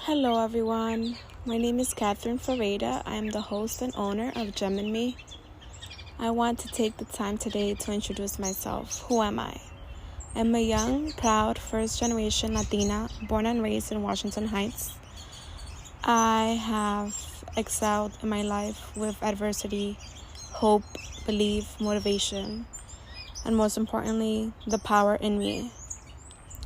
Hello, everyone. My name is Catherine Ferreira. I am the host and owner of Gem and Me. I want to take the time today to introduce myself. Who am I? I'm a young, proud, first-generation Latina born and raised in Washington Heights. I have excelled in my life with adversity, hope, belief, motivation, and most importantly, the power in me.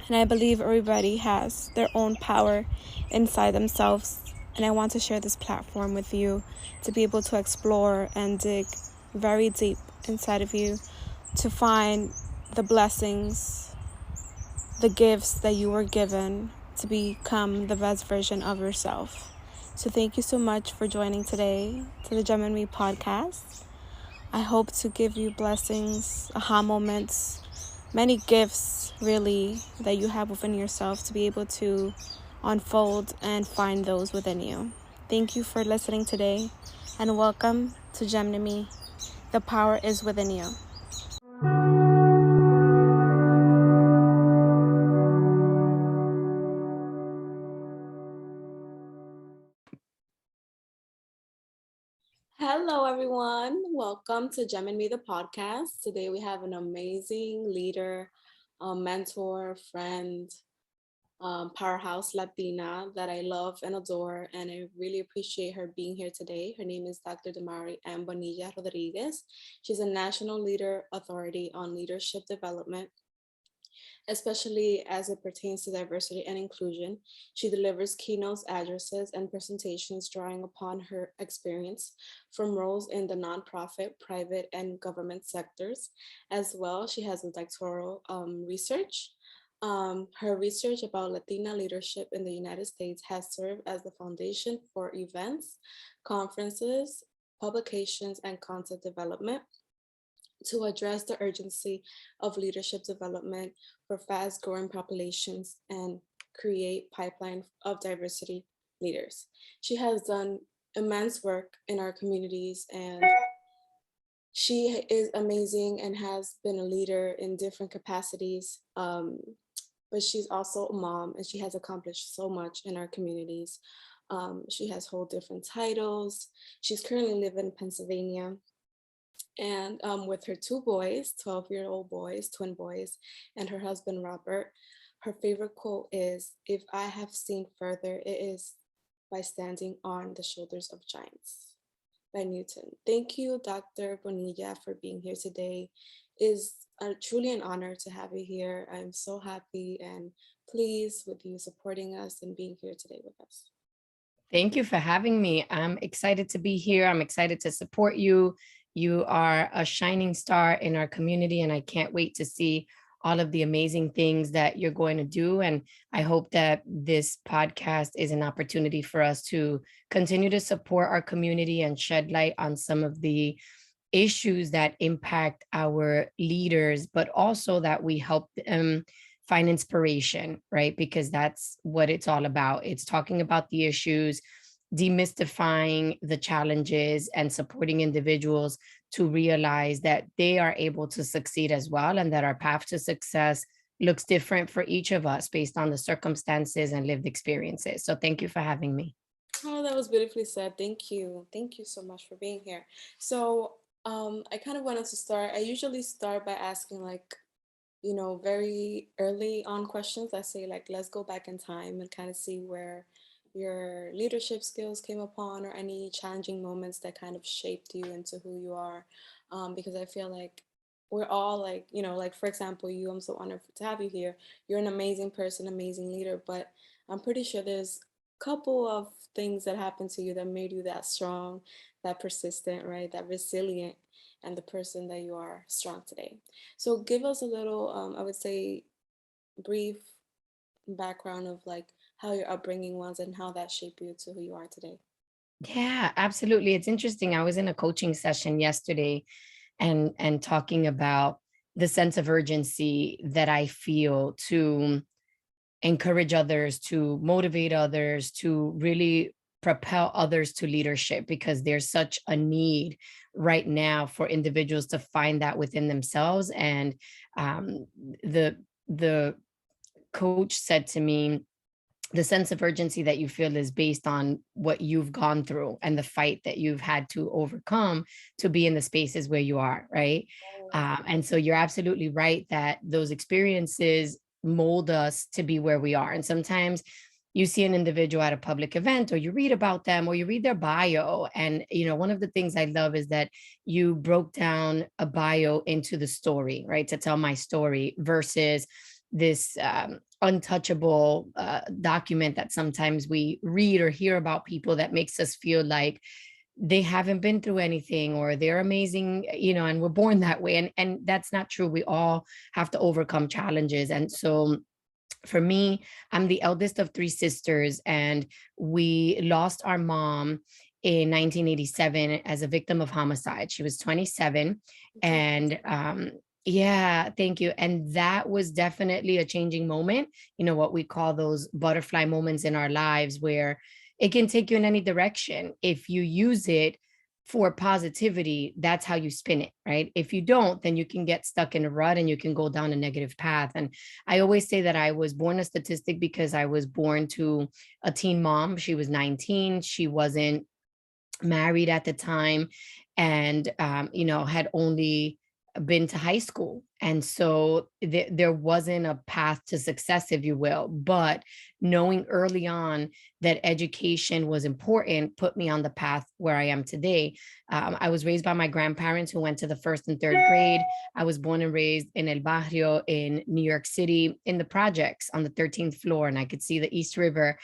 And I believe everybody has their own power inside themselves. And I want to share this platform with you to be able to explore and dig very deep inside of you to find the blessings, the gifts that you were given to become the best version of yourself. So thank you so much for joining today to the Gem and Me podcast. I hope to give you blessings, aha moments, many gifts really that you have within yourself to be able to unfold and find those within you. Thank you for listening today and welcome to Gem to Me. The power is within you. Hello, everyone. Welcome to Gem and Me, the podcast. Today we have an amazing leader, mentor, friend, powerhouse Latina that I love and adore, and I really appreciate her being here today. Her name is Dr. Damary and Bonilla Rodriguez. She's a national leader authority on leadership development, especially as it pertains to diversity and inclusion. She delivers keynotes, addresses, and presentations drawing upon her experience from roles in the nonprofit, private, and government sectors. As well, she has a doctoral research. Her research about Latina leadership in the United States has served as the foundation for events, conferences, publications, and content development to address the urgency of leadership development for fast growing populations and create pipeline of diversity leaders. She has done immense work in our communities, and she is amazing and has been a leader in different capacities. But she's also a mom and she has accomplished so much in our communities. She has hold different titles. She's currently living in Pennsylvania, and with her two boys, 12-year-old boys, twin boys, and her husband, Robert. Her favorite quote is, "If I have seen further, it is by standing on the shoulders of giants," by Newton. Thank you, Dr. Bonilla, for being here today. It is truly an honor to have you here. I'm so happy and pleased with you supporting us and being here today with us. Thank you for having me. I'm excited to be here. I'm excited to support you. You are a shining star in our community, and I can't wait to see all of the amazing things that you're going to do. And I hope that this podcast is an opportunity for us to continue to support our community and shed light on some of the issues that impact our leaders, but also that we help them find inspiration, right? Because that's what it's all about. It's talking about the issues, demystifying the challenges, and supporting individuals to realize that they are able to succeed as well, and that our path to success looks different for each of us based on the circumstances and lived experiences. So thank you for having me. Oh, that was beautifully said. Thank you. Thank you so much for being here. So, I kind of wanted to start. I usually start by asking, like, very early on questions. I say, like, let's go back in time and kind of see where your leadership skills came upon or any challenging moments that kind of shaped you into who you are. Because I feel like we're all like, like, for example, you, I'm so honored to have you here. You're an amazing person, amazing leader, but I'm pretty sure there's a couple of things that happened to you that made you that strong, that persistent, right? That resilient, and the person that you are strong today. So give us a little, I would say, brief background of like how your upbringing was and how that shaped you to who you are today. Yeah, absolutely. It's interesting. I was in a coaching session yesterday and talking about the sense of urgency that I feel to encourage others, to motivate others, to really propel others to leadership, because there's such a need right now for individuals to find that within themselves. And the the coach said to me, the sense of urgency that you feel is based on what you've gone through and the fight that you've had to overcome to be in the spaces where you are, right? Right. And so you're absolutely right that those experiences mold us to be where we are. And sometimes you see an individual at a public event, or you read about them, or you read their bio. And, one of the things I love is that you broke down a bio into the story, right? To tell my story versus this untouchable document that sometimes we read or hear about people that makes us feel like they haven't been through anything or they're amazing, and we're born that way. And that's not true. We all have to overcome challenges. And so for me, I'm the eldest of three sisters, and we lost our mom in 1987 as a victim of homicide. She was 27. So, And yeah, thank you. And that was definitely a changing moment, what we call those butterfly moments in our lives, where it can take you in any direction. If you use it for positivity, that's how you spin it, right? If you don't, then you can get stuck in a rut and you can go down a negative path. And I always say that I was born a statistic because I was born to a teen mom. She was 19. She wasn't married at the time, and had only been to high school. And so there wasn't a path to success, if you will. But knowing early on that education was important put me on the path where I am today. I was raised by my grandparents, who went to the first and third grade. I was born and raised in El Barrio in New York City, in the projects on the 13th floor, and I could see the East River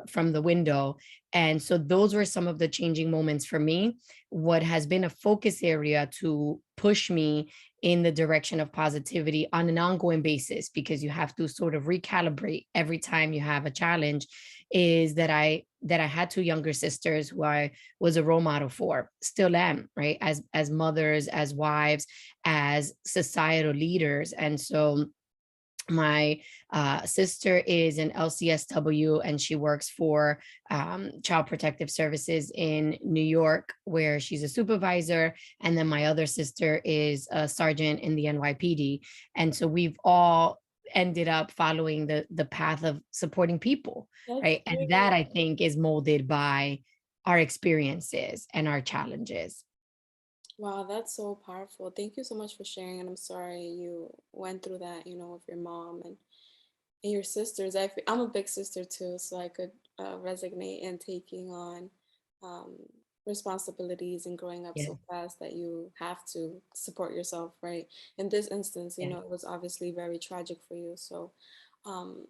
from the window. And so those were some of the changing moments for me. What has been a focus area to push me in the direction of positivity on an ongoing basis, because you have to sort of recalibrate every time you have a challenge, is that I had two younger sisters who I was a role model for, still am, right? As mothers, as wives, as societal leaders. And so my sister is an LCSW, and she works for Child Protective Services in New York, where she's a supervisor. And then my other sister is a sergeant in the NYPD. And so we've all ended up following the path of supporting people, that's right? And great. that, I think, is molded by our experiences and our challenges. Wow, that's so powerful. Thank you so much for sharing. And I'm sorry you went through that, with your mom and your sisters. I'm a big sister too, so I could resonate in taking on um, responsibilities and growing up Yeah. so fast that you have to support yourself, right? In this instance, Yeah. it was obviously very tragic for you. So um,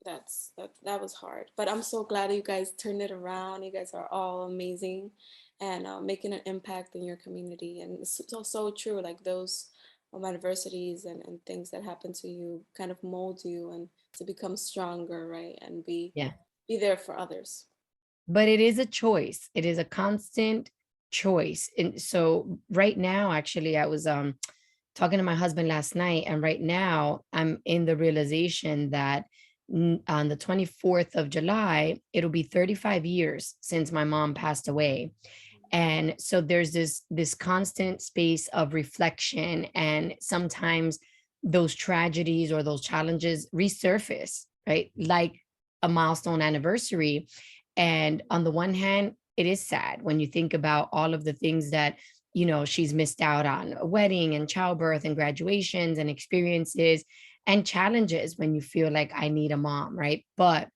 that was hard, but I'm so glad you guys turned it around. You guys are all amazing and making an impact in your community, and it's so true, like those adversities and things that happen to you kind of mold you and to become stronger, right, and Yeah. be there for others. But it is a choice. It is a constant choice. And so right now, actually, I was talking to my husband last night, and right now I'm in the realization that on the 24th of July, it'll be 35 years since my mom passed away. And so there's this constant space of reflection, and sometimes those tragedies or those challenges resurface, right? Like a milestone anniversary. And on the one hand, it is sad when you think about all of the things that she's missed out on: a wedding and childbirth and graduations and experiences and challenges, when you feel like I need a mom, right? But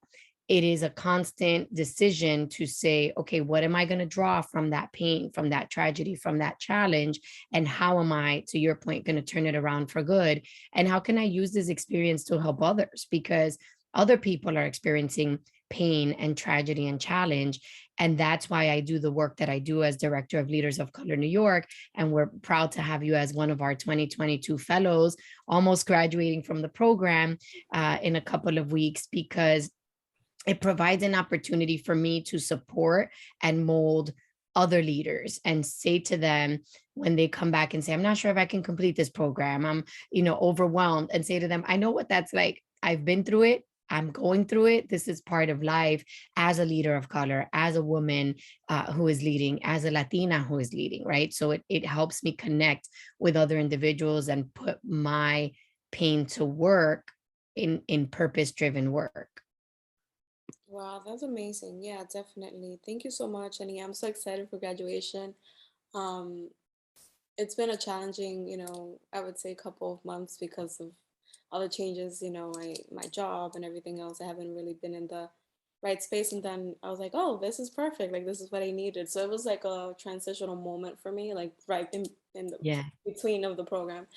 it is a constant decision to say, okay, what am I going to draw from that pain, from that tragedy, from that challenge? And how am I, to your point, going to turn it around for good? And how can I use this experience to help others? Because other people are experiencing pain and tragedy and challenge. And that's why I do the work that I do as Director of Leaders of Color New York. And we're proud to have you as one of our 2022 fellows, almost graduating from the program in a couple of weeks, because it provides an opportunity for me to support and mold other leaders and say to them, when they come back and say, I'm not sure if I can complete this program, I'm overwhelmed, and say to them, I know what that's like. I've been through it. I'm going through it. This is part of life as a leader of color, as a woman who is leading, as a Latina who is leading, right? So it helps me connect with other individuals and put my pain to work in purpose driven work. Wow, that's amazing. Yeah, definitely. Thank you so much, Annie. I'm so excited for graduation. Um, it's been a challenging, I would say couple of months because of all the changes, my job and everything else. I haven't really been in the right space. And then I was like, oh, this is perfect. Like this is what I needed. So it was like a transitional moment for me, like right in the Yeah. between of the program.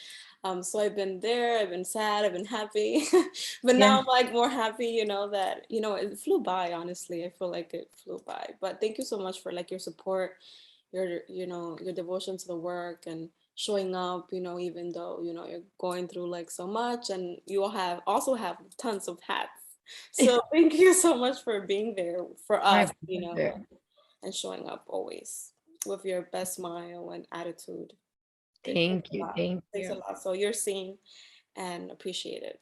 So I've been there, I've been sad, I've been happy, but now Yeah. I'm like more happy, that, it flew by, honestly. I feel like it flew by. But thank you so much for like your support, your devotion to the work and showing up, even though, you're going through like so much and you all have also have tons of hats. So thank you so much for being there for My us, pleasure. and showing up always with your best smile and attitude. It takes Thank a you. lot. Thank It takes a you. lot. So you're seen and appreciated.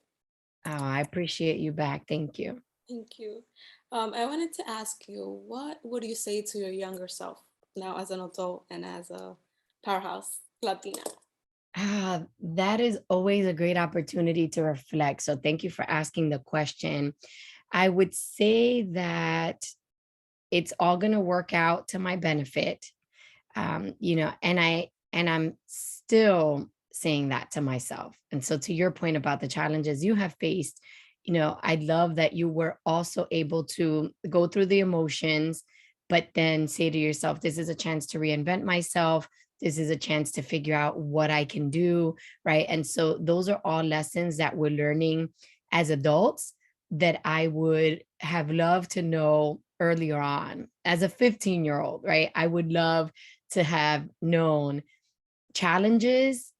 Oh, I appreciate you back. Thank you. Thank you. I wanted to ask you, what would you say to your younger self now as an adult and as a powerhouse Latina? That is always a great opportunity to reflect. So thank you for asking the question. I would say that it's all going to work out to my benefit. And I'm still saying that to myself. And so to your point about the challenges you have faced, I love that you were also able to go through the emotions, but then say to yourself, this is a chance to reinvent myself. This is a chance to figure out what I can do. Right. And so those are all lessons that we're learning as adults that I would have loved to know earlier on as a 15-year-old, right? I would love to have known challenges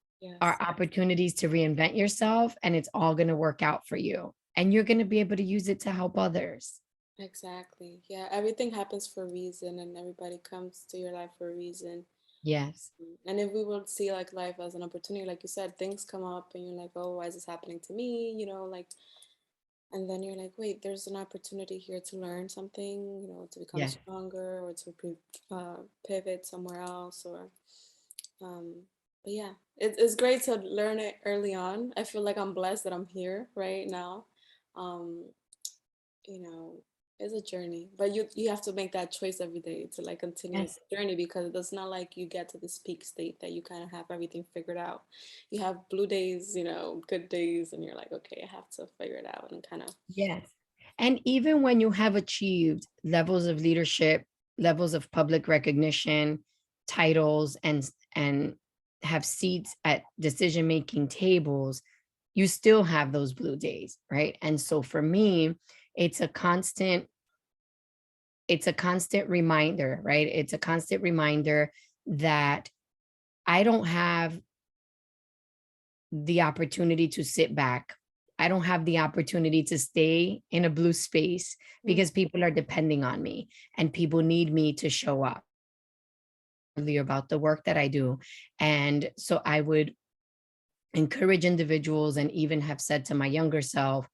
are Yes, opportunities to reinvent yourself, and it's all going to work out for you. And you're going to be able to use it to help others. exactly. Yeah, everything happens for a reason and everybody comes to your life for a reason. Yes. And if we would see like life as an opportunity, like you said, things come up and you're like, oh, why is this happening to me? Like, and then you're like, wait, there's an opportunity here to learn something, to become Yes. stronger or to pivot somewhere else or, um, but yeah, it's great to learn it early on. I feel like I'm blessed that I'm here right now. Um, you know, it's a journey, but you have to make that choice every day to like continue Yes. the journey because it's not like you get to this peak state that you kind of have everything figured out. You have blue days, good days, and you're like, okay, I have to figure it out and kind of. Yes. And even when you have achieved levels of leadership, levels of public recognition, titles, and have seats at decision-making tables, you still have those blue days, right? And so for me, it's a constant it's a constant reminder, right? It's a constant reminder that I don't have the opportunity to sit back. I don't have the opportunity to stay in a blue space Mm. because people are depending on me and people need me to show up about the work that I do. And so I would encourage individuals and even have said to my younger self,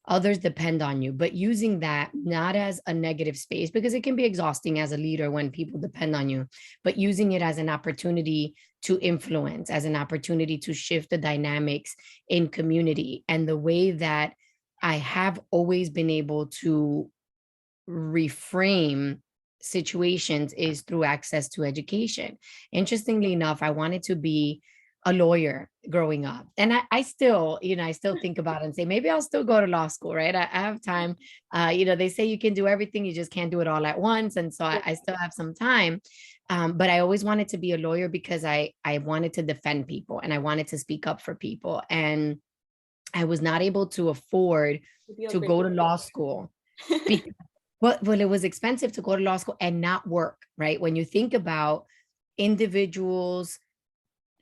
others depend on you, but using that not as a negative space because it can be exhausting as a leader when people depend on you, but using it as an opportunity to influence, as an opportunity to shift the dynamics in community. And the way that I have always been able to reframe situations is through access to education. Interestingly enough, I wanted to be a lawyer growing up. And I still, I still think about it and say, maybe I'll still go to law school, right? I have time. They say you can do everything, you just can't do it all at once. And so I still have some time. But I always wanted to be a lawyer because I wanted to defend people and I wanted to speak up for people. And I was not able to afford You'd be a to great go to lawyer. law school because it was expensive to go to law school and not work, right? When you think about individuals,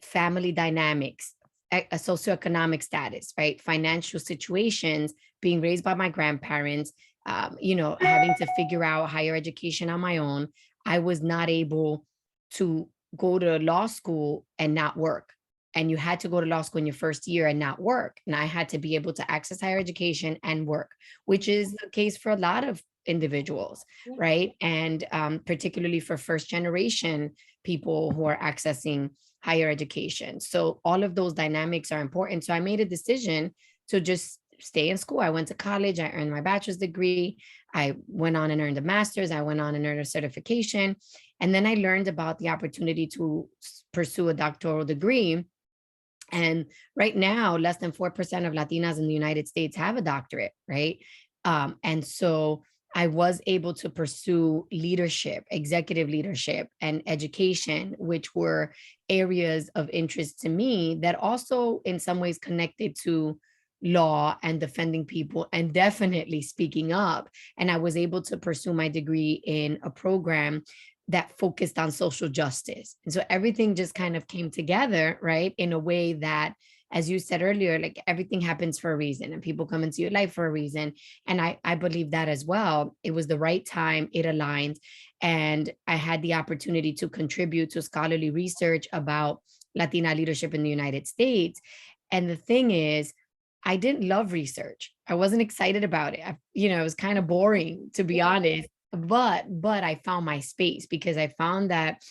family dynamics, a socioeconomic status, right? Financial situations, being raised by my grandparents, having to figure out higher education on my own, I was not able to go to law school and not work. And you had to go to law school in your first year and not work. And I had to be able to access higher education and work, which is the case for a lot of individuals, Yeah. right? And particularly for first generation people who are accessing higher education. So all of those dynamics are important. So I made a decision to just stay in school. I went to college, I earned my bachelor's degree, I went on and earned a master's. I went on and earned a certification. And then I learned about the opportunity to pursue a doctoral degree. And right now, less than 4% of Latinas in the United States have a doctorate, right? And so I was able to pursue leadership, executive leadership, and education, which were areas of interest to me that also, in some ways, connected to law and defending people and definitely speaking up. And I was able to pursue my degree in a program that focused on social justice. And so everything just kind of came together, right? In a way that, as you said earlier, like everything happens for a reason and people come into your life for a reason. And I believe that as well. It was the right time, it aligned. And I had the opportunity to contribute to scholarly research about Latina leadership in the United States. And the thing is, I didn't love research. I wasn't excited about it. It was kind of boring, to be Yeah. honest. But I found my space because I found that,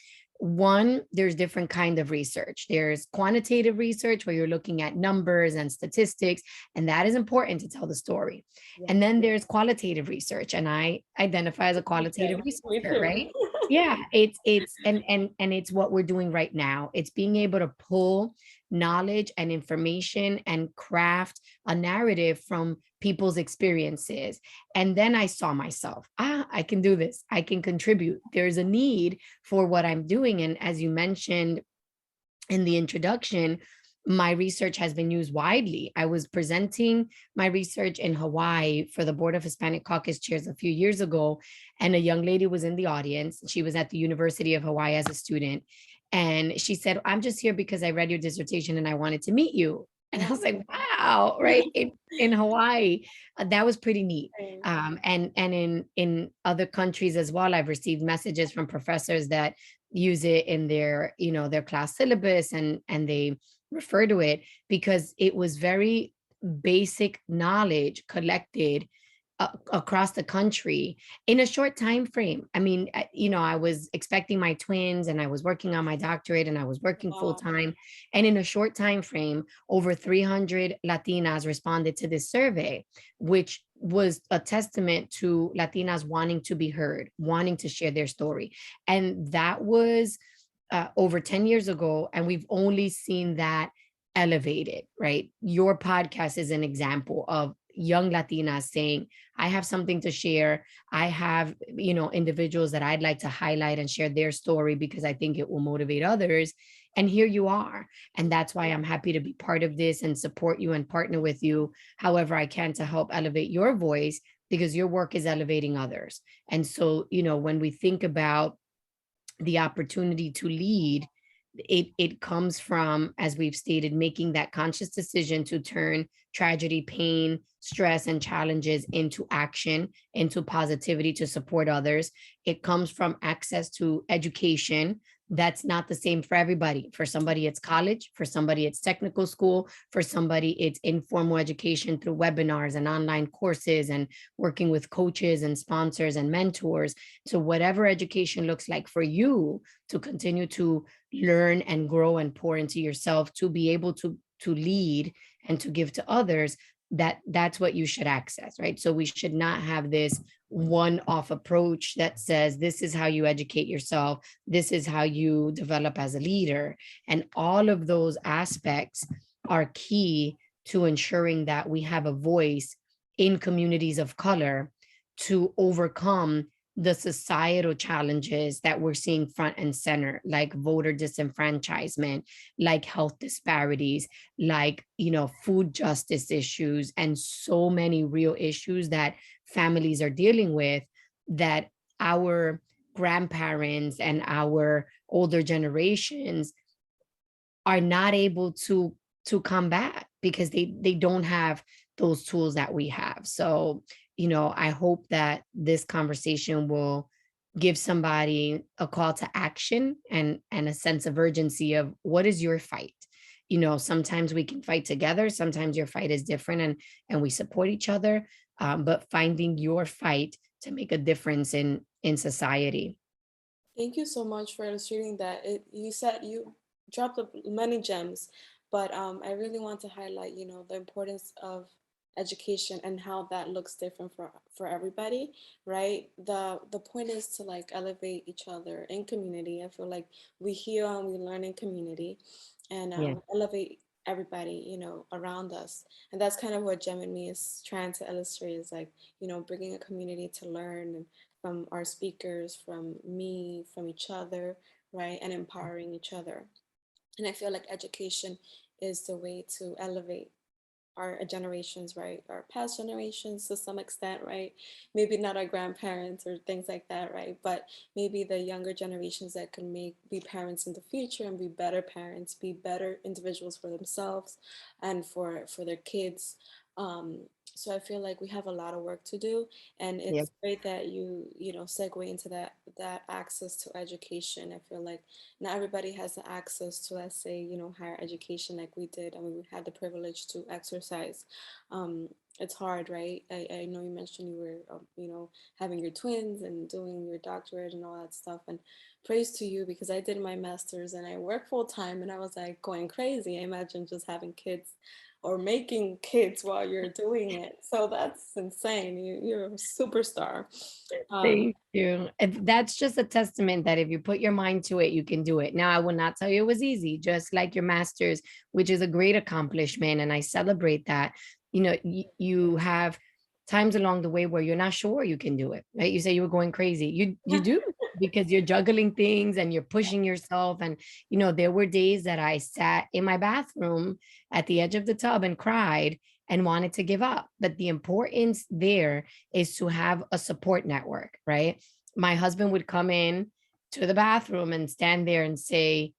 one, there's different kind of research. There's quantitative research where you're looking at numbers and statistics, and that is important to tell the story. And Yes. then there's qualitative research, and I identify as a qualitative Okay. Me researcher, too. right? Yeah, it's it's what we're doing right now. It's being able to pull knowledge and information and craft a narrative from people's experiences. And then I saw myself, I can do this. I can contribute. There's a need for what I'm doing. And as you mentioned in the introduction, my research has been used widely. I was presenting my research in Hawaii for the Board of Hispanic Caucus Chairs a few years ago, and a young lady was in the audience. She was at the University of Hawaii as a student, and she said, "I'm just here because I read your dissertation and I wanted to meet you." And I Wow. was like, "Wow!" Right, in Hawaii, that was pretty neat. Okay. And in other countries as well, I've received messages from professors that use it in their class syllabus, and they refer to it because it was very basic knowledge collected across the country in a short time frame. I mean, I was expecting my twins and I was working on my doctorate and I was working full Wow. time, and in a short time frame over 300 Latinas responded to this survey, which was a testament to Latinas wanting to be heard, wanting to share their story. And that was over 10 years ago. And we've only seen that elevated, right? Your podcast is an example of young Latinas saying, I have something to share. I have, individuals that I'd like to highlight and share their story because I think it will motivate others. And here you are. And that's why I'm happy to be part of this and support you and partner with you however I can to help elevate your voice, because your work is elevating others. And so, when we think about the opportunity to lead, it comes from, as we've stated, making that conscious decision to turn tragedy, pain, stress, and challenges into action, into positivity to support others. It comes from access to education. That's not the same for everybody. For somebody it's college, for somebody it's technical school, for somebody it's informal education through webinars and online courses and working with coaches and sponsors and mentors. So whatever education looks like for you, to continue to learn and grow and pour into yourself, to be able to lead and to give to others, that's what you should access, right? So we should not have this one off approach that says this is how you educate yourself, this is how you develop as a leader. And all of those aspects are key to ensuring that we have a voice in communities of color to overcome the societal challenges that we're seeing front and center, like voter disenfranchisement, like health disparities, like, food justice issues, and so many real issues that families are dealing with, that our grandparents and our older generations are not able to combat because they don't have those tools that we have. So, I hope that this conversation will give somebody a call to action and a sense of urgency of what is your fight. Sometimes we can fight together, sometimes your fight is different, and we support each other, but finding your fight to make a difference in society. Thank you so much for illustrating that. You said you dropped many gems, but I really want to highlight, the importance of education and how that looks different for everybody, right? The point is to like elevate each other in community. I feel like we hear and we learn in community, and Yeah. elevate everybody, around us. And that's kind of what Gem and Me is trying to illustrate, is like, bringing a community to learn, and from our speakers, from me, from each other, right? And empowering each other. And I feel like education is the way to elevate our generations, right? Our past generations to some extent, right? Maybe not our grandparents or things like that, right? But maybe the younger generations that can be parents in the future and be better parents, be better individuals for themselves and for their kids. Um, so I feel like we have a lot of work to do, and Yeah. it's great that you segue into that access to education. I feel like not everybody has the access to, let's say, higher education like we did. I mean, we had the privilege to exercise. It's hard, right? I know you mentioned you were, having your twins and doing your doctorate and all that stuff. And praise to you, because I did my master's and I work full time, and I was like going crazy. I imagine just having kids or making kids while you're doing it. So that's insane. You're a superstar. Um, Thank you. And that's just a testament that if you put your mind to it, you can do it. Now, I will not tell you it was easy, just like your master's, which is a great accomplishment. And I celebrate that. You have times along the way where you're not sure you can do it, right? You say you were going crazy. You do, because you're juggling things and you're pushing yourself. And, there were days that I sat in my bathroom at the edge of the tub and cried and wanted to give up. But the importance there is to have a support network, right? My husband would come in to the bathroom and stand there and say,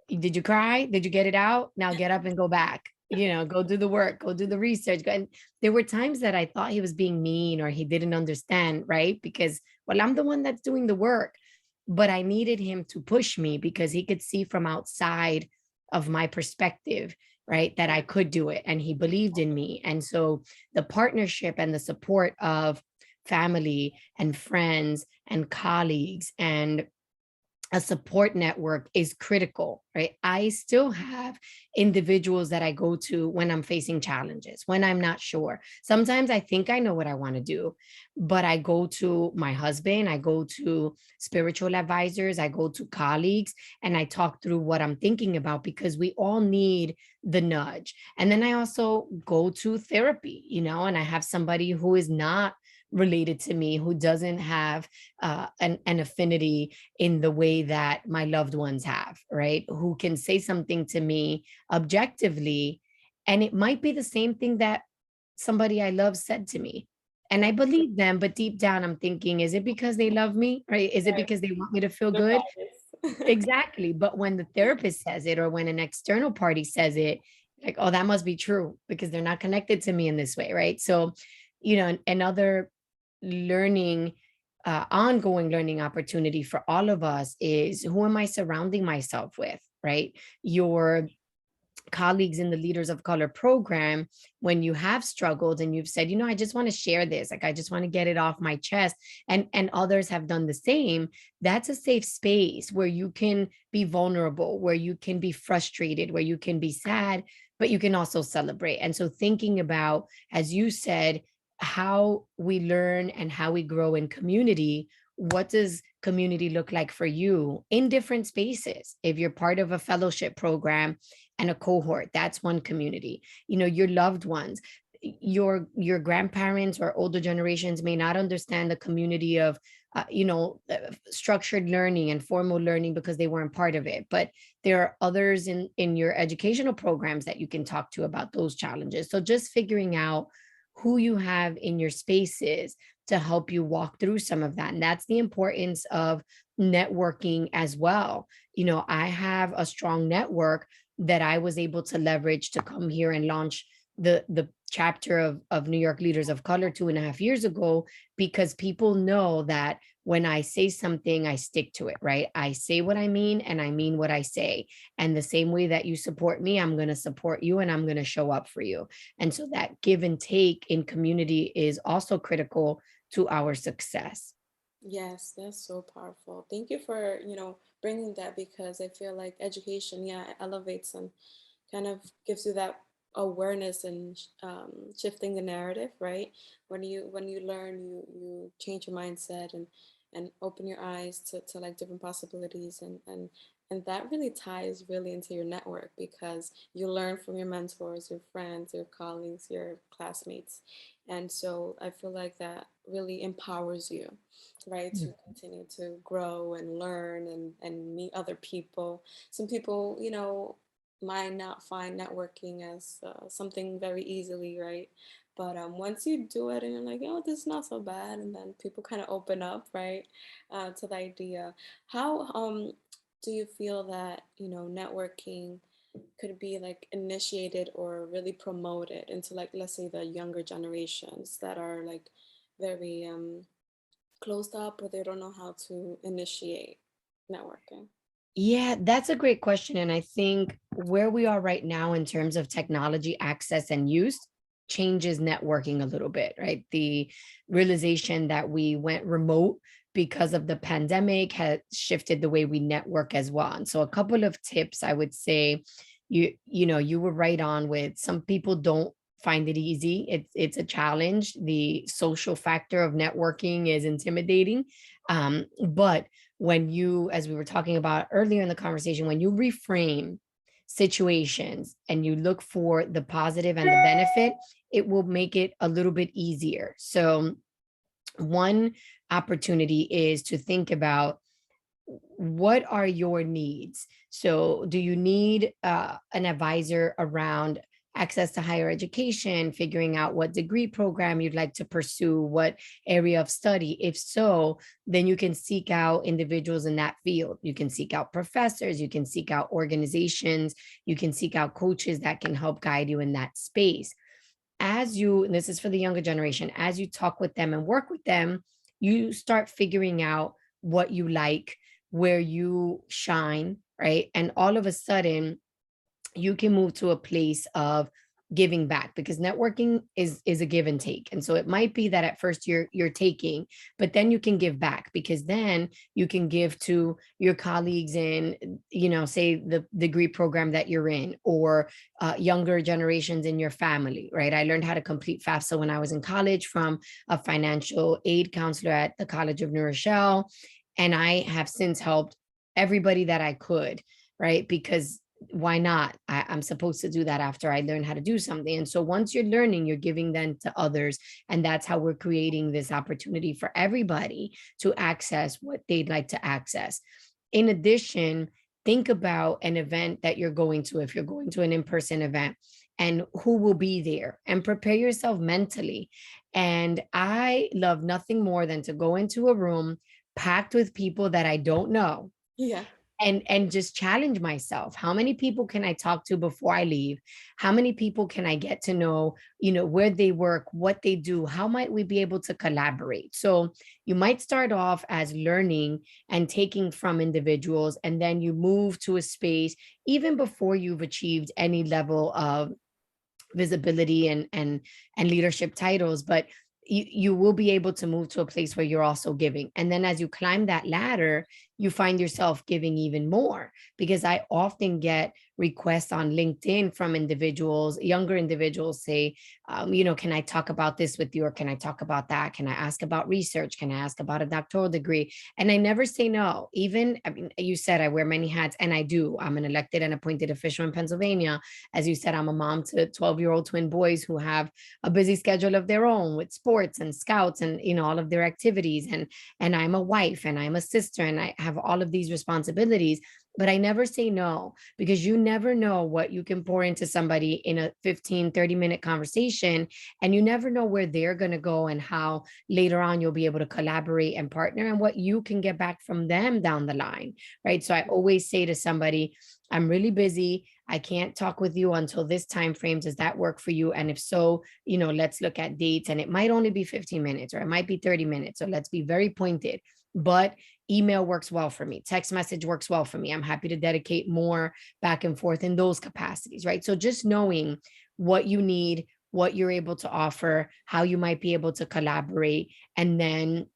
"Did you cry? Did you get it out? Now get up and go back. Go do the work, go do the research." And there were times that I thought he was being mean or he didn't understand, right? Because, well, I'm the one that's doing the work. But I needed him to push me because he could see from outside of my perspective, right, that I could do it. And he believed in me. And so the partnership and the support of family and friends and colleagues and a support network is critical, right? I still have individuals that I go to when I'm facing challenges, when I'm not sure. Sometimes I think I know what I want to do, but I go to my husband, I go to spiritual advisors, I go to colleagues, and I talk through what I'm thinking about, because we all need the nudge. And then I also go to therapy, and I have somebody who is not related to me, who doesn't have an affinity in the way that my loved ones have, right? Who can say something to me objectively, and it might be the same thing that somebody I love said to me. And I believe them, but deep down I'm thinking, is it because they love me? Right? Is it right. because they want me to feel They're good? biased. Exactly. But when the therapist says it, or when an external party says it, like, oh, that must be true because they're not connected to me in this way. Right. So, another learning, ongoing learning opportunity for all of us is, who am I surrounding myself with? Right. Your colleagues in the Leaders of Color program, when you have struggled and you've said, I just want to share this, like, I just want to get it off my chest, and others have done the same, that's a safe space where you can be vulnerable, where you can be frustrated, where you can be sad, but you can also celebrate. And so thinking about, as you said, how we learn and how we grow in community, what does community look like for you in different spaces? If you're part of a fellowship program and a cohort, that's one community. Your loved ones, your grandparents or older generations may not understand the community of structured learning and formal learning because they weren't part of it, but there are others in your educational programs that you can talk to about those challenges. So just figuring out who you have in your spaces to help you walk through some of that. And that's the importance of networking as well. I have a strong network that I was able to leverage to come here and launch the chapter of New York Leaders of Color 2.5 years ago, because people know that when I say something, I stick to it, right? I say what I mean and I mean what I say. And the same way that you support me, I'm going to support you and I'm going to show up for you. And so that give and take in community is also critical to our success. Yes, that's so powerful. Thank you for, bringing that, because I feel like education, yeah, it elevates and kind of gives you that awareness and shifting the narrative, right? When you learn, you change your mindset and open your eyes to like different possibilities, and that really ties really into your network, because you learn from your mentors, your friends, your colleagues, your classmates. And so I feel like that really empowers you, right, to continue to grow and learn and meet other people. Some people, might not find networking as something very easily, right? But once you do it and you're like, oh, this is not so bad, and then people kind of open up, right, to the idea. How do you feel that, networking could be like initiated or really promoted into, like, let's say the younger generations that are like very closed up, or they don't know how to initiate networking? Yeah, that's a great question. And I think where we are right now in terms of technology access and use changes networking a little bit, right? The realization that we went remote because of the pandemic has shifted the way we network as well. And so a couple of tips I would say, you were right on with some people don't find it easy. It's a challenge. The social factor of networking is intimidating. But when you, as we were talking about earlier in the conversation, when you reframe situations and you look for the positive and the benefit, it will make it a little bit easier. So, one opportunity is to think about what are your needs. So do you need an advisor around access to higher education, figuring out what degree program you'd like to pursue, what area of study? If so, then you can seek out individuals in that field. You can seek out professors, you can seek out organizations, you can seek out coaches that can help guide you in that space. As you, and this is for the younger generation, as you talk with them and work with them, you start figuring out what you like, where you shine, right? And all of a sudden, you can move to a place of giving back, because networking is a give and take. And so it might be that at first you're taking, but then you can give back, because then you can give to your colleagues in, say the degree program that you're in, or younger generations in your family, right? I learned how to complete FAFSA when I was in college from a financial aid counselor at the College of New Rochelle, and I have since helped everybody that I could, right? Because why not? I'm supposed to do that after I learn how to do something. And so once you're learning, you're giving them to others. And that's how we're creating this opportunity for everybody to access what they'd like to access. In addition, think about an event that you're going to, if you're going to an in person event, and who will be there, and prepare yourself mentally. And I love nothing more than to go into a room packed with people that I don't know, Yeah. and just challenge myself. How many people can I talk to before I leave? How many people can I get to know, where they work, what they do? How might we be able to collaborate? So you might start off as learning and taking from individuals, and then you move to a space even before you've achieved any level of visibility and leadership titles, but you will be able to move to a place where you're also giving. And then as you climb that ladder, you find yourself giving even more, because I often get requests on LinkedIn from individuals, younger individuals, say, can I talk about this with you, or can I talk about that? Can I ask about research? Can I ask about a doctoral degree? And I never say no. Even, I mean, you said I wear many hats, and I do. I'm an elected and appointed official in Pennsylvania. As you said, I'm a mom to 12-year-old twin boys who have a busy schedule of their own with sports and scouts and all of their activities. And I'm a wife, and I'm a sister, and I have all of these responsibilities. But I never say no, because you never know what you can pour into somebody in a 15-30 minute conversation. And you never know where they're going to go, and how later on you'll be able to collaborate and partner, and what you can get back from them down the line. Right. So I always say to somebody, I'm really busy. I can't talk with you until this time frame. Does that work for you? And if so, let's look at dates. And it might only be 15 minutes, or it might be 30 minutes. So let's be very pointed. But email works well for me. Text message works well for me. I'm happy to dedicate more back and forth in those capacities, right? So just knowing what you need, what you're able to offer, how you might be able to collaborate, and then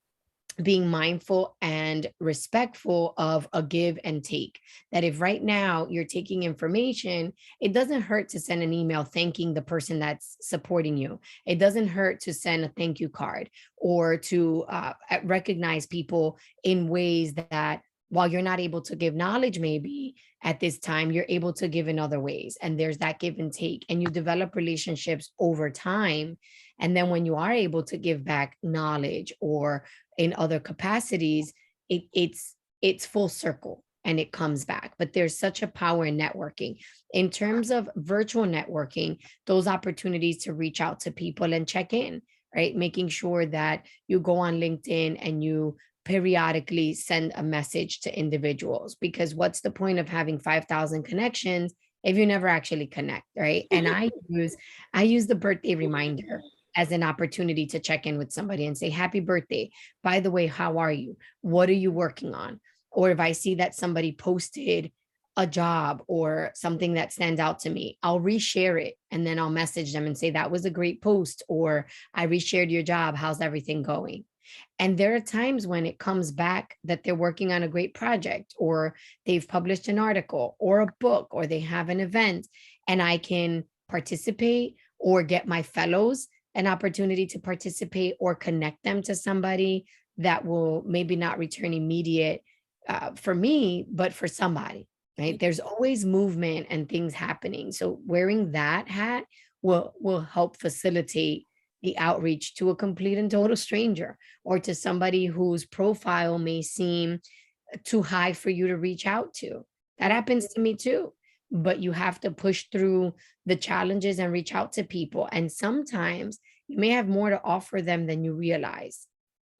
being mindful and respectful of a give and take. That if right now you're taking information, it doesn't hurt to send an email thanking the person that's supporting you. It doesn't hurt to send a thank you card, or to recognize people in ways that, while you're not able to give knowledge maybe at this time, you're able to give in other ways. And there's that give and take. And you develop relationships over time. And then when you are able to give back knowledge or in other capacities, it's full circle and it comes back. But there's such a power in networking. In terms of virtual networking, those opportunities to reach out to people and check in, right? Making sure that you go on LinkedIn and you periodically send a message to individuals, because what's the point of having 5,000 connections if you never actually connect, right? And I use the birthday reminder as an opportunity to check in with somebody and say, happy birthday. By the way, how are you? What are you working on? Or if I see that somebody posted a job or something that stands out to me, I'll reshare it and then I'll message them and say, that was a great post, or I reshared your job. How's everything going? And there are times when it comes back that they're working on a great project, or they've published an article or a book, or they have an event, and I can participate or get my fellows an opportunity to participate or connect them to somebody that will maybe not return immediate for me, but for somebody, right? There's always movement and things happening. So wearing that hat will help facilitate the outreach to a complete and total stranger, or to somebody whose profile may seem too high for you to reach out to. That Mm, happens to me too. But you have to push through the challenges and reach out to people. And sometimes you may have more to offer them than you realize.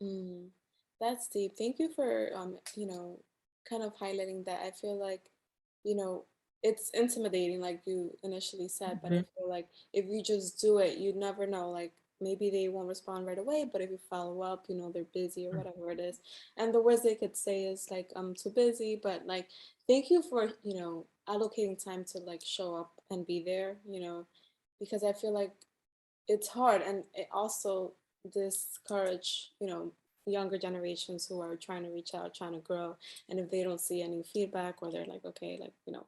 mm. That's deep. Thank you for kind of highlighting that. I feel like, you know, it's intimidating, like you initially said, but I Mhm. feel like if you just do it, you never know. Like maybe they won't respond right away, but if you follow up, they're busy or whatever it is. And the worst they could say is like, I'm too busy, but like, thank you for, allocating time to like show up and be there, because I feel like it's hard, and it also discourage younger generations who are trying to reach out, trying to grow, and if they don't see any feedback, or they're like, okay, like they're not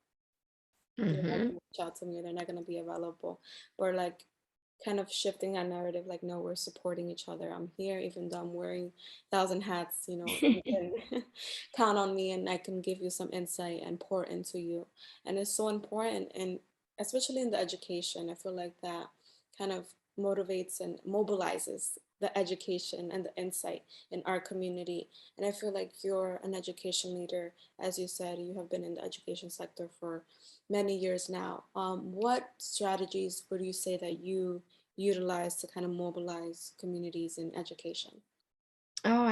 Mhm. going to reach out to me, or they're not going to be available, or like kind of shifting that narrative, like, no, we're supporting each other, I'm here even though I'm wearing 1,000 hats, you can count on me, and I can give you some insight and pour into you. And it's so important, and especially in the education, I feel like that kind of motivates and mobilizes the education and the insight in our community. And I feel like you're an education leader. As you said, you have been in the education sector for many years now. What strategies would you say that you utilize to kind of mobilize communities in education? Oh,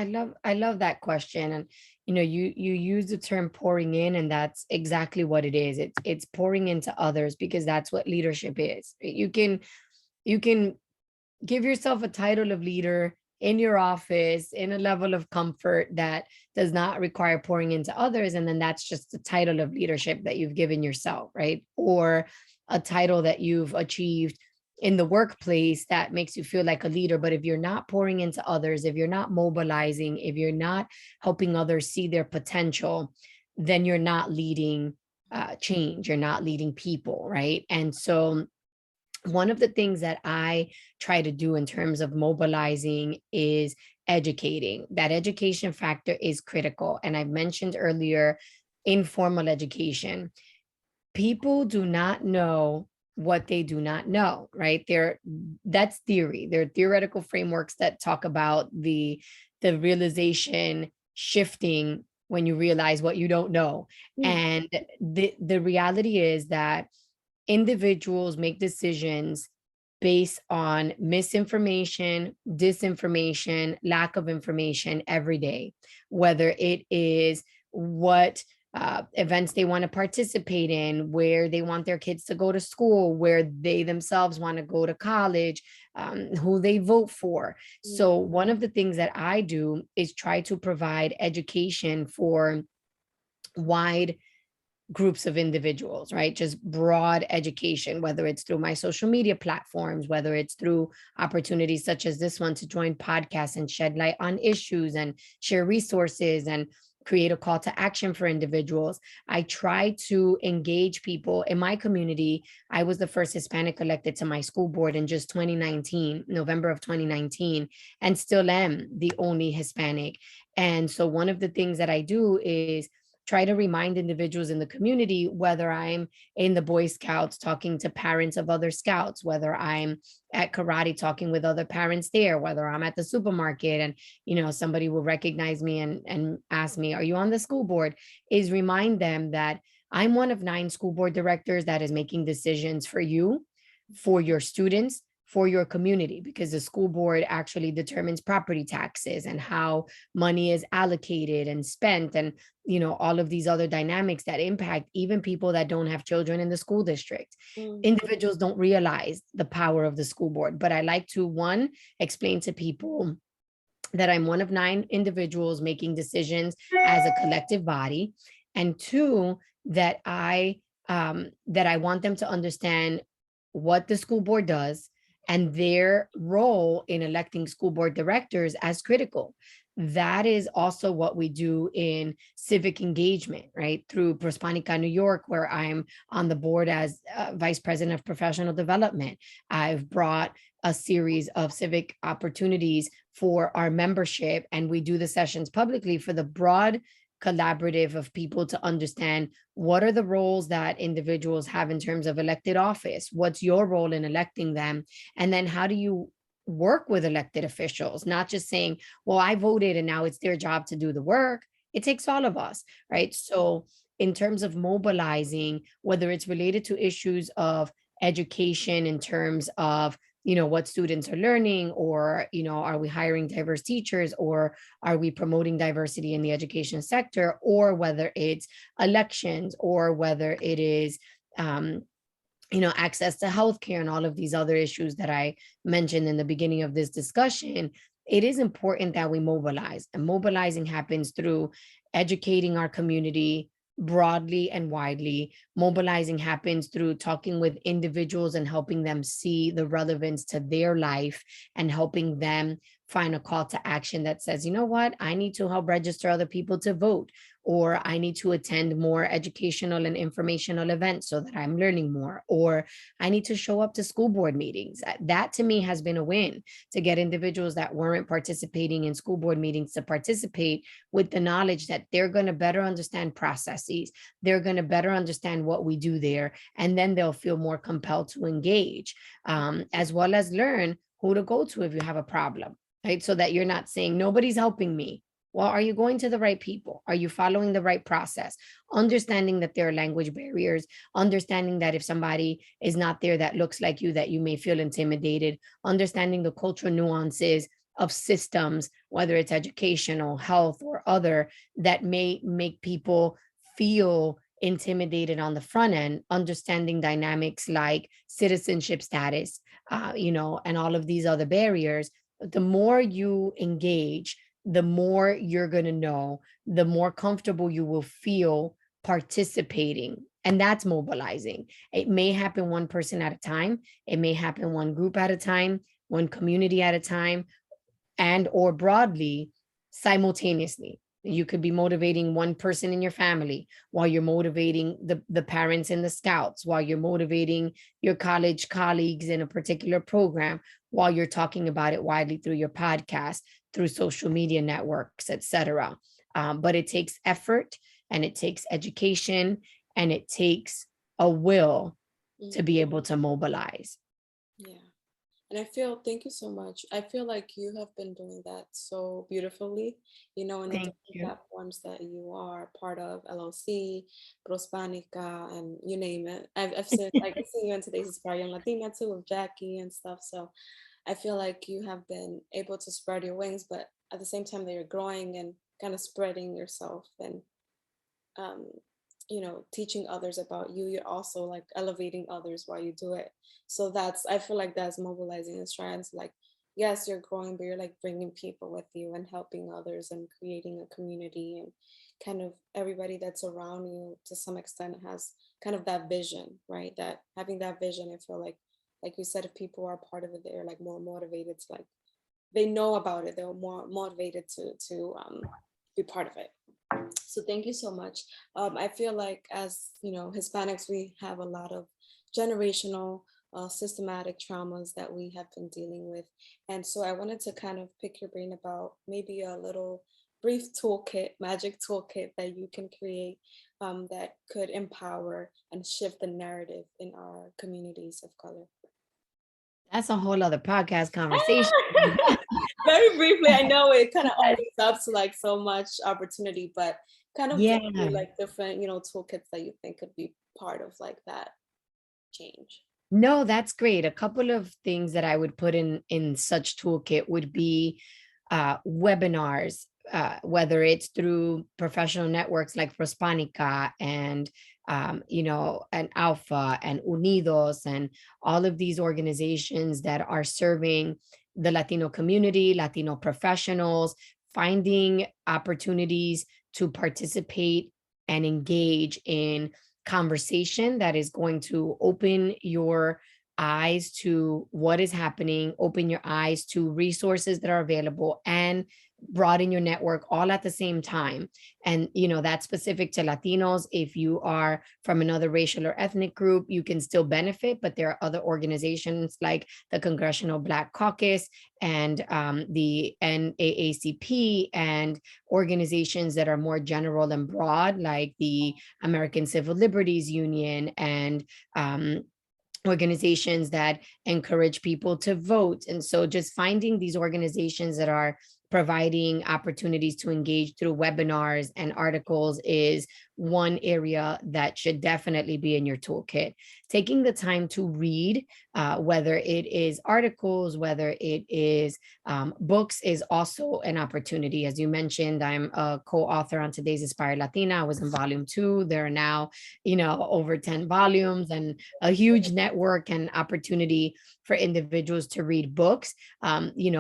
I love that question. And you use the term pouring in, and that's exactly what it is. It's pouring into others, because that's what leadership is. You can give yourself a title of leader in your office in a level of comfort that does not require pouring into others, and then that's just the title of leadership that you've given yourself, right? Or a title that you've achieved in the workplace that makes you feel like a leader. But if you're not pouring into others, if you're not mobilizing, if you're not helping others see their potential, then you're not leading change, you're not leading people, right? And so one of the things that I try to do in terms of mobilizing is educating. That education factor is critical. And I mentioned earlier, informal education. People do not know what they do not know, right? That's theory. There are theoretical frameworks that talk about the realization shifting when you realize what you don't know. Mm, And the reality is that individuals make decisions based on misinformation, disinformation, lack of information every day, whether it is what events they want to participate in, where they want their kids to go to school, where they themselves want to go to college, who they vote for. mm, So, one of the things that I do is try to provide education for wide groups of individuals, right? Just broad education, whether it's through my social media platforms, whether it's through opportunities such as this one to join podcasts and shed light on issues and share resources and create a call to action for individuals. I try to engage people in my community. I was the first Hispanic elected to my school board in just 2019, November of 2019, and still am the only Hispanic. And so one of the things that I do is try to remind individuals in the community, whether I'm in the Boy Scouts talking to parents of other scouts, whether I'm at karate talking with other parents there, whether I'm at the supermarket and somebody will recognize me and ask me, are you on the school board? Is remind them that I'm one of 9 school board directors that is making decisions for you, for your students, for your community, because the school board actually determines property taxes and how money is allocated and spent, and all of these other dynamics that impact even people that don't have children in the school district. Mm, Individuals don't realize the power of the school board, but I like to, one, explain to people that I'm one of 9 individuals making decisions as a collective body, and two, that I want them to understand what the school board does and their role in electing school board directors as critical. That is also what we do in civic engagement, right? Through Prospanica New York, where I'm on the board as vice president of professional development. I've brought a series of civic opportunities for our membership, and we do the sessions publicly for the broad collaborative of people to understand what are the roles that individuals have in terms of elected office, what's your role in electing them, and then how do you work with elected officials, not just saying, well, I voted and now it's their job to do the work. It takes all of us, right? So in terms of mobilizing, whether it's related to issues of education in terms of what students are learning, or are we hiring diverse teachers, or are we promoting diversity in the education sector, or whether it's elections, or whether it is access to healthcare and all of these other issues that I mentioned in the beginning of this discussion. It is important that we mobilize, and mobilizing happens through educating our community broadly and widely. Mobilizing happens through talking with individuals and helping them see the relevance to their life, and helping them find a call to action that says, you know what, I need to help register other people to vote, or I need to attend more educational and informational events so that I'm learning more, or I need to show up to school board meetings. That to me has been a win, to get individuals that weren't participating in school board meetings to participate, with the knowledge that they're going to better understand processes, they're going to better understand what we do there, and then they'll feel more compelled to engage, as well as learn who to go to if you have a problem, right? So that you're not saying, nobody's helping me. Well, are you going to the right people? Are you following the right process? Understanding that there are language barriers, understanding that if somebody is not there that looks like you, that you may feel intimidated, understanding the cultural nuances of systems, whether it's educational, health, or other, that may make people feel intimidated on the front end, understanding dynamics like citizenship status, and all of these other barriers. The more you engage, the more you're going to know, the more comfortable you will feel participating. And that's mobilizing. It may happen one person at a time, it may happen one group at a time, one community at a time, and or broadly, simultaneously. You could be motivating one person in your family while you're motivating the parents in the scouts, while you're motivating your college colleagues in a particular program, while you're talking about it widely through your podcast, through social media networks, etc. But it takes effort, and it takes education, and it takes a will to mm, be able to mobilize. yeah. And I feel, thank you so much. I feel like you have been doing that so beautifully, in the Thank different you. platforms that you are part of, LOC, Prospanica, and you name it. I've seen, like, I've seen you in Today's Inspiring Latina too, with Jackie and stuff. So I feel like you have been able to spread your wings, but at the same time that you're growing and kind of spreading yourself and um, teaching others about you, you're also like elevating others while you do it. So that's, I feel like that's mobilizing and trying to like yes, you're growing, but you're like bringing people with you and helping others and creating a community, and kind of everybody that's around you to some extent has kind of that vision, right? That having that vision, I feel like you said, if people are part of it, they're like more motivated to like, they know about it, they're more motivated to be part of it. So thank you so much. I feel like, as you know, Hispanics, we have a lot of generational systematic traumas that we have been dealing with. And so I wanted to kind of pick your brain about maybe a little brief toolkit, magic toolkit that you can create, that could empower and shift the narrative in our communities of color. That's a whole other podcast conversation. Very briefly, I know it kind of opens up to like so much opportunity, but kind of Yeah. briefly, like different, toolkits that you think could be part of like that change. No, that's great. A couple of things that I would put in such toolkit would be webinars, whether it's through professional networks like Prospanica and and Alpha and Unidos and all of these organizations that are serving the Latino community, Latino professionals, finding opportunities to participate and engage in conversation that is going to open your eyes to what is happening, open your eyes to resources that are available, and broaden your network all at the same time. And, that's specific to Latinos. If you are from another racial or ethnic group, you can still benefit, but there are other organizations like the Congressional Black Caucus and the NAACP and organizations that are more general and broad, like the American Civil Liberties Union and organizations that encourage people to vote. And so just finding these organizations that are providing opportunities to engage through webinars and articles is one area that should definitely be in your toolkit. Taking the time to read, whether it is articles, whether it is books, is also an opportunity. As you mentioned, I'm a co-author on Today's Inspired Latina. I was in volume 2. There are now, over 10 volumes and a huge network and opportunity for individuals to read books.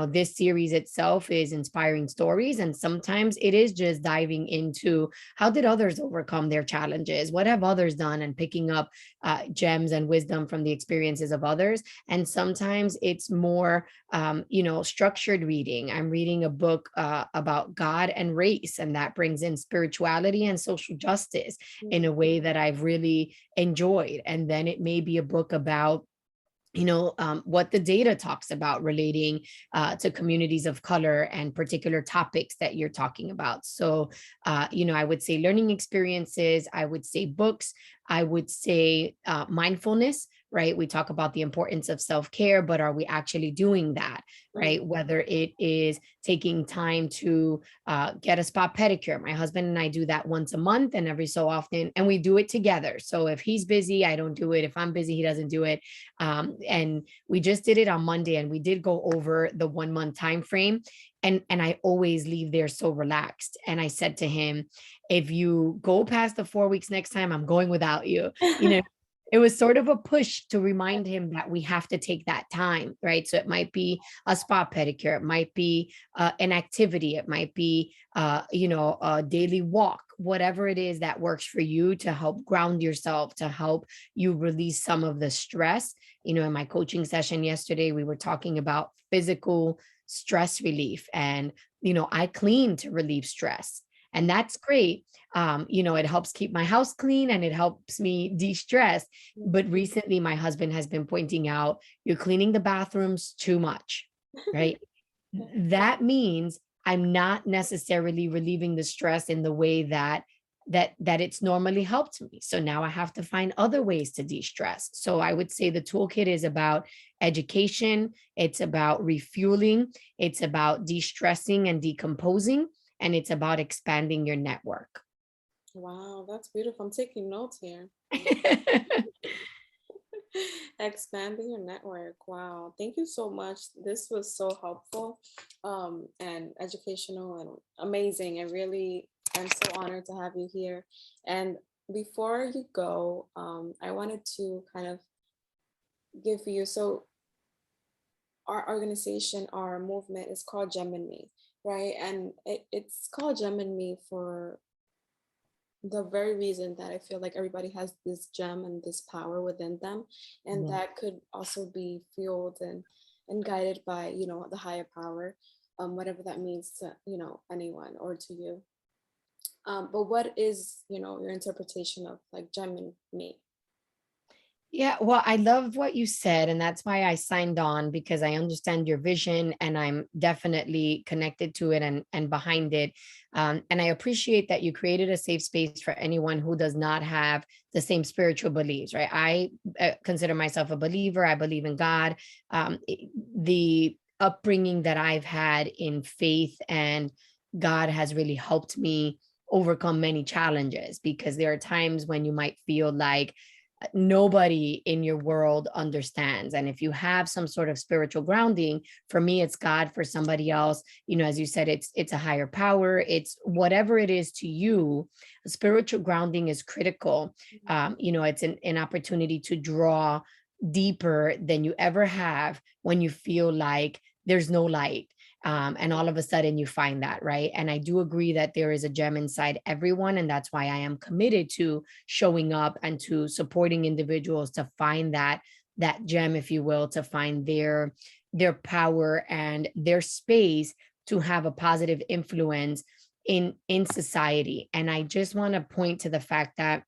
This series itself is inspiring stories, and sometimes it is just diving into how did others overcome their challenges, what have others done, and picking up gems and wisdom from the experiences of others. And sometimes it's more structured reading. I'm reading a book about God and race, and that brings in spirituality and social justice in a way that I've really enjoyed. And then it may be a book about what the data talks about relating to communities of color and particular topics that you're talking about. So, I would say learning experiences, I would say books, I would say mindfulness, right? We talk about the importance of self-care, but are we actually doing that, right? Whether it is taking time to get a spa pedicure. My husband and I do that once a month and every so often, and we do it together. So if he's busy, I don't do it. If I'm busy, he doesn't do it. And we just did it on Monday, and we did go over the 1 month time frame. And I always leave there so relaxed. And I said to him, if you go past the 4 weeks next time, I'm going without you. It was sort of a push to remind him that we have to take that time, right? So it might be a spa pedicure, it might be an activity, it might be, a daily walk, whatever it is that works for you to help ground yourself, to help you release some of the stress. In my coaching session yesterday, we were talking about physical stress relief, and, I clean to relieve stress. And that's great. It helps keep my house clean and it helps me de-stress. But recently, my husband has been pointing out, you're cleaning the bathrooms too much, right? That means I'm not necessarily relieving the stress in the way that it's normally helped me. So now I have to find other ways to de-stress. So I would say the toolkit is about education, it's about refueling, it's about de-stressing and decomposing, and it's about expanding your network. Wow, that's beautiful. I'm taking notes here. Expanding your network. Wow. Thank you so much. This was so helpful, and educational and amazing. I'm so honored to have you here. And before you go, I wanted to kind of give you, so our organization, our movement is called Gem and Me, right? And it's called Gem and Me for the very reason that I feel like everybody has this gem and this power within them, and Yeah. that could also be fueled and guided by, you know, the higher power, whatever that means to, you know, anyone or to you. But what is, you know, your interpretation of like gem and me? Yeah, well, I love what you said, and that's why I signed on because I understand your vision and I'm definitely connected to it and behind it. And I appreciate that you created a safe space for anyone who does not have the same spiritual beliefs, right? I consider myself a believer. I believe in God. The upbringing that I've had in faith and God has really helped me overcome many challenges because there are times when you might feel like nobody in your world understands. And if you have some sort of spiritual grounding, for me it's God, for somebody else, you know, as you said, it's a higher power, it's whatever it is to you. Spiritual grounding is critical. You know, it's an opportunity to draw deeper than you ever have when you feel like there's no light. And all of a sudden you find that, right? And I do agree that there is a gem inside everyone, and that's why I am committed to showing up and to supporting individuals to find that gem, if you will, to find their power and their space to have a positive influence in society. And I just want to point to the fact that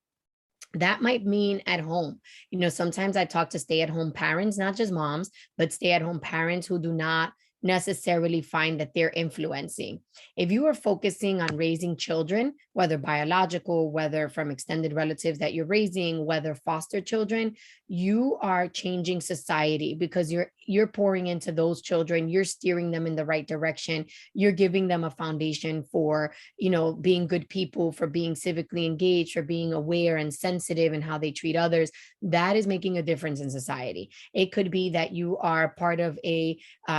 that might mean at home. You know, sometimes I talk to stay at home parents, not just moms, but stay at home parents who do not necessarily find that they're influencing. If you are focusing on raising children, whether biological, whether from extended relatives that you're raising, whether foster children, you are changing society because you're pouring into those children, you're steering them in the right direction, you're giving them a foundation for, you know, being good people, for being civically engaged, for being aware and sensitive in how they treat others. That is making a difference in society. It could be that you are part of a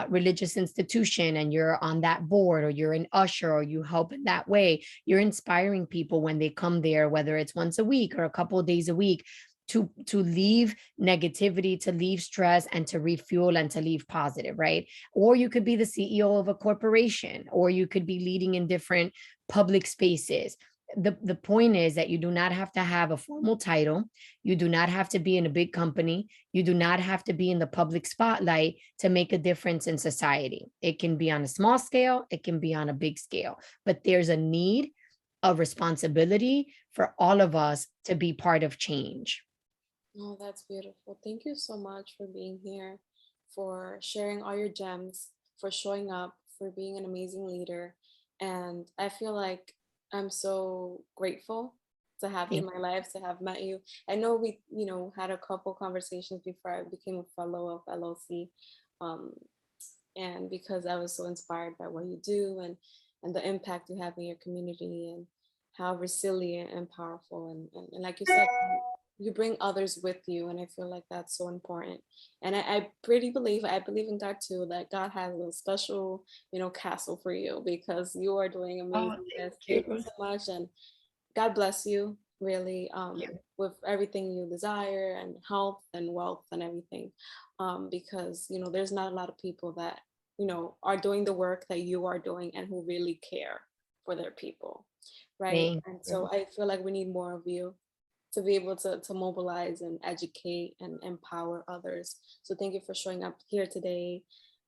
religious institution and you're on that board, or you're an usher, or you help in that way. You're inspiring people when they come there, whether it's once a week or a couple of days a week, to leave negativity, to leave stress, and to refuel and to leave positive, right? Or you could be the CEO of a corporation, or you could be leading in different public spaces. The point is that you do not have to have a formal title. You do not have to be in a big company. You do not have to be in the public spotlight to make a difference in society. It can be on a small scale, it can be on a big scale, but there's a need, a responsibility for all of us to be part of change. Oh, that's beautiful. Thank you so much for being here, for sharing all your gems, for showing up, for being an amazing leader. And I feel like I'm so grateful to have you in Thank my life, to have met you. I know we, you know, had a couple conversations before I became a fellow of LLC. Um, and because I was so inspired by what you do and the impact you have in your community and how resilient and powerful and like you said, you bring others with you, and I feel like that's so important. And I pretty believe, I believe in God too, that God has a special, you know, castle for you because you are doing Oh, amazingness. thank Thank you you. so much, and God bless you really, Yeah. with everything you desire and health and wealth and everything, because you know there's not a lot of people that, you know, are doing the work that you are doing and who really care for their people, right? Thank And so you. I feel like we need more of you to be able to mobilize and educate and empower others. So thank you for showing up here today.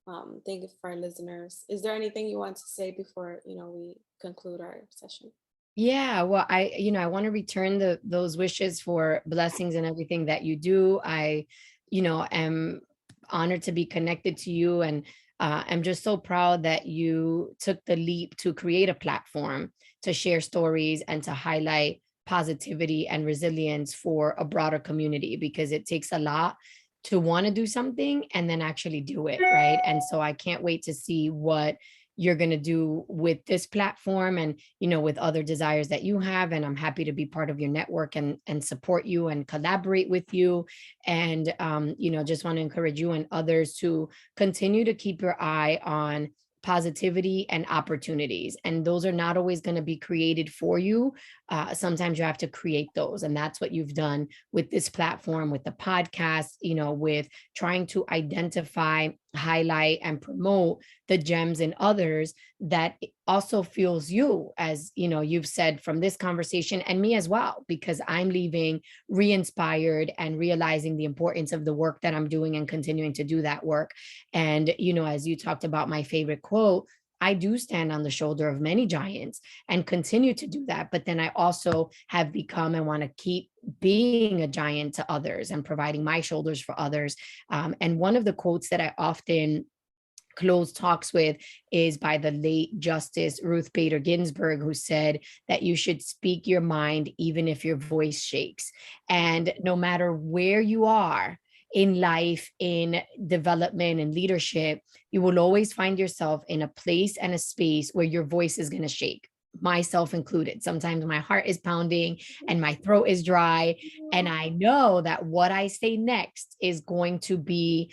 Thank you for our listeners. Is there anything you want to say before, you know, we conclude our session? Yeah, well, I want to return those wishes for blessings and everything that you do. Am honored to be connected to you, and I'm just so proud that you took the leap to create a platform to share stories and to highlight positivity and resilience for a broader community, because it takes a lot to want to do something and then actually do it, right? And so I can't wait to see what you're going to do with this platform, and with other desires that you have. And I'm happy to be part of your network and support you and collaborate with you. And just want to encourage you and others to continue to keep your eye on positivity and opportunities, and those are not always going to be created for you. Sometimes you have to create those, and that's what you've done with this platform, with the podcast, with trying to identify highlight and promote the gems in others that also fuels you, as you know, you've said from this conversation, and me as well, because I'm leaving re-inspired and realizing the importance of the work that I'm doing and continuing to do that work. And you know, as you talked about my favorite quote, I do stand on the shoulder of many giants and continue to do that. But then I also have become and want to keep being a giant to others and providing my shoulders for others. And one of the quotes that I often close talks with is by the late Justice Ruth Bader Ginsburg, who said that you should speak your mind even if your voice shakes. And no matter where you are in life, in development and leadership, you will always find yourself in a place and a space where your voice is going to shake, myself included. Sometimes my heart is pounding and my throat is dry. And I know that what I say next is going to be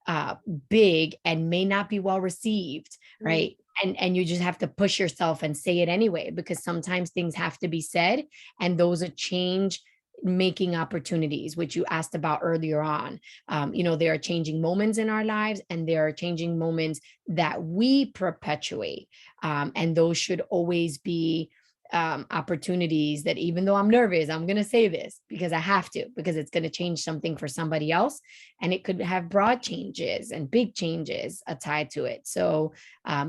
uh, big and may not be well received, Mm. right? And you just have to push yourself and say it anyway, because sometimes things have to be said, and those are change making opportunities, which you asked about earlier on. You know, there are changing moments in our lives, and there are changing moments that we perpetuate, and those should always be opportunities that, even though I'm nervous, I'm going to say this because I have to, because it's going to change something for somebody else. And it could have broad changes and big changes tied to it. So,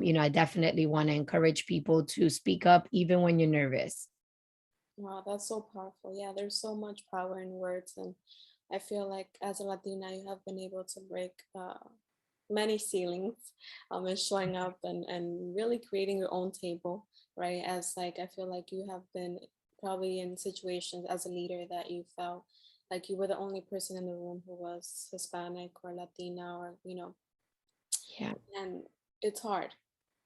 you know, I definitely want to encourage people to speak up even when you're nervous. Wow, that's so powerful. Yeah, there's so much power in words, and I feel like as a Latina, you have been able to break many ceilings, and showing up and really creating your own table, right? As like I feel like you have been probably in situations as a leader that you felt like you were the only person in the room who was Hispanic or Latina, or Yeah. and it's hard.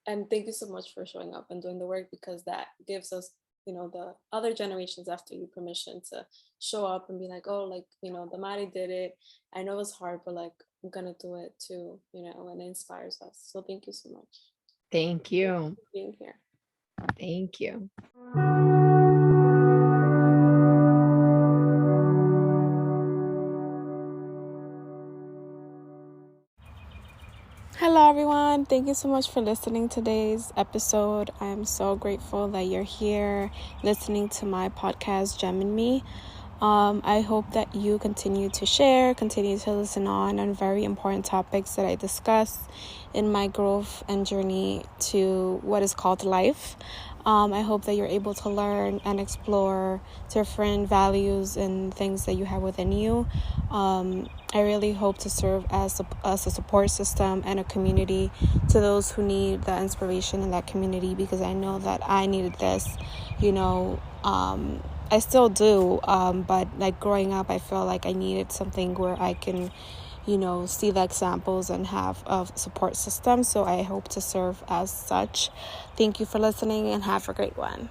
And thank you so much for showing up and doing the work, because that gives us, the other generations after you permission to show up and be like, oh, like, Damary did it. I know it's hard, but like, I'm gonna do it too, and it inspires us. So thank you so much Thank you. for being here. Thank you. Hello, everyone. Thank you so much for listening to today's episode. I'm so grateful that you're here listening to my podcast, Gem and Me. I hope that you continue to share, continue to listen on very important topics that I discuss in my growth and journey to what is called life. I hope that you're able to learn and explore different values and things that you have within you. I really hope to serve as a support system and a community to those who need that inspiration in that community, because I know that I needed this, I still do, but like growing up, I feel like I needed something where I can, see the examples and have a support system. So I hope to serve as such. Thank you for listening and have a great one.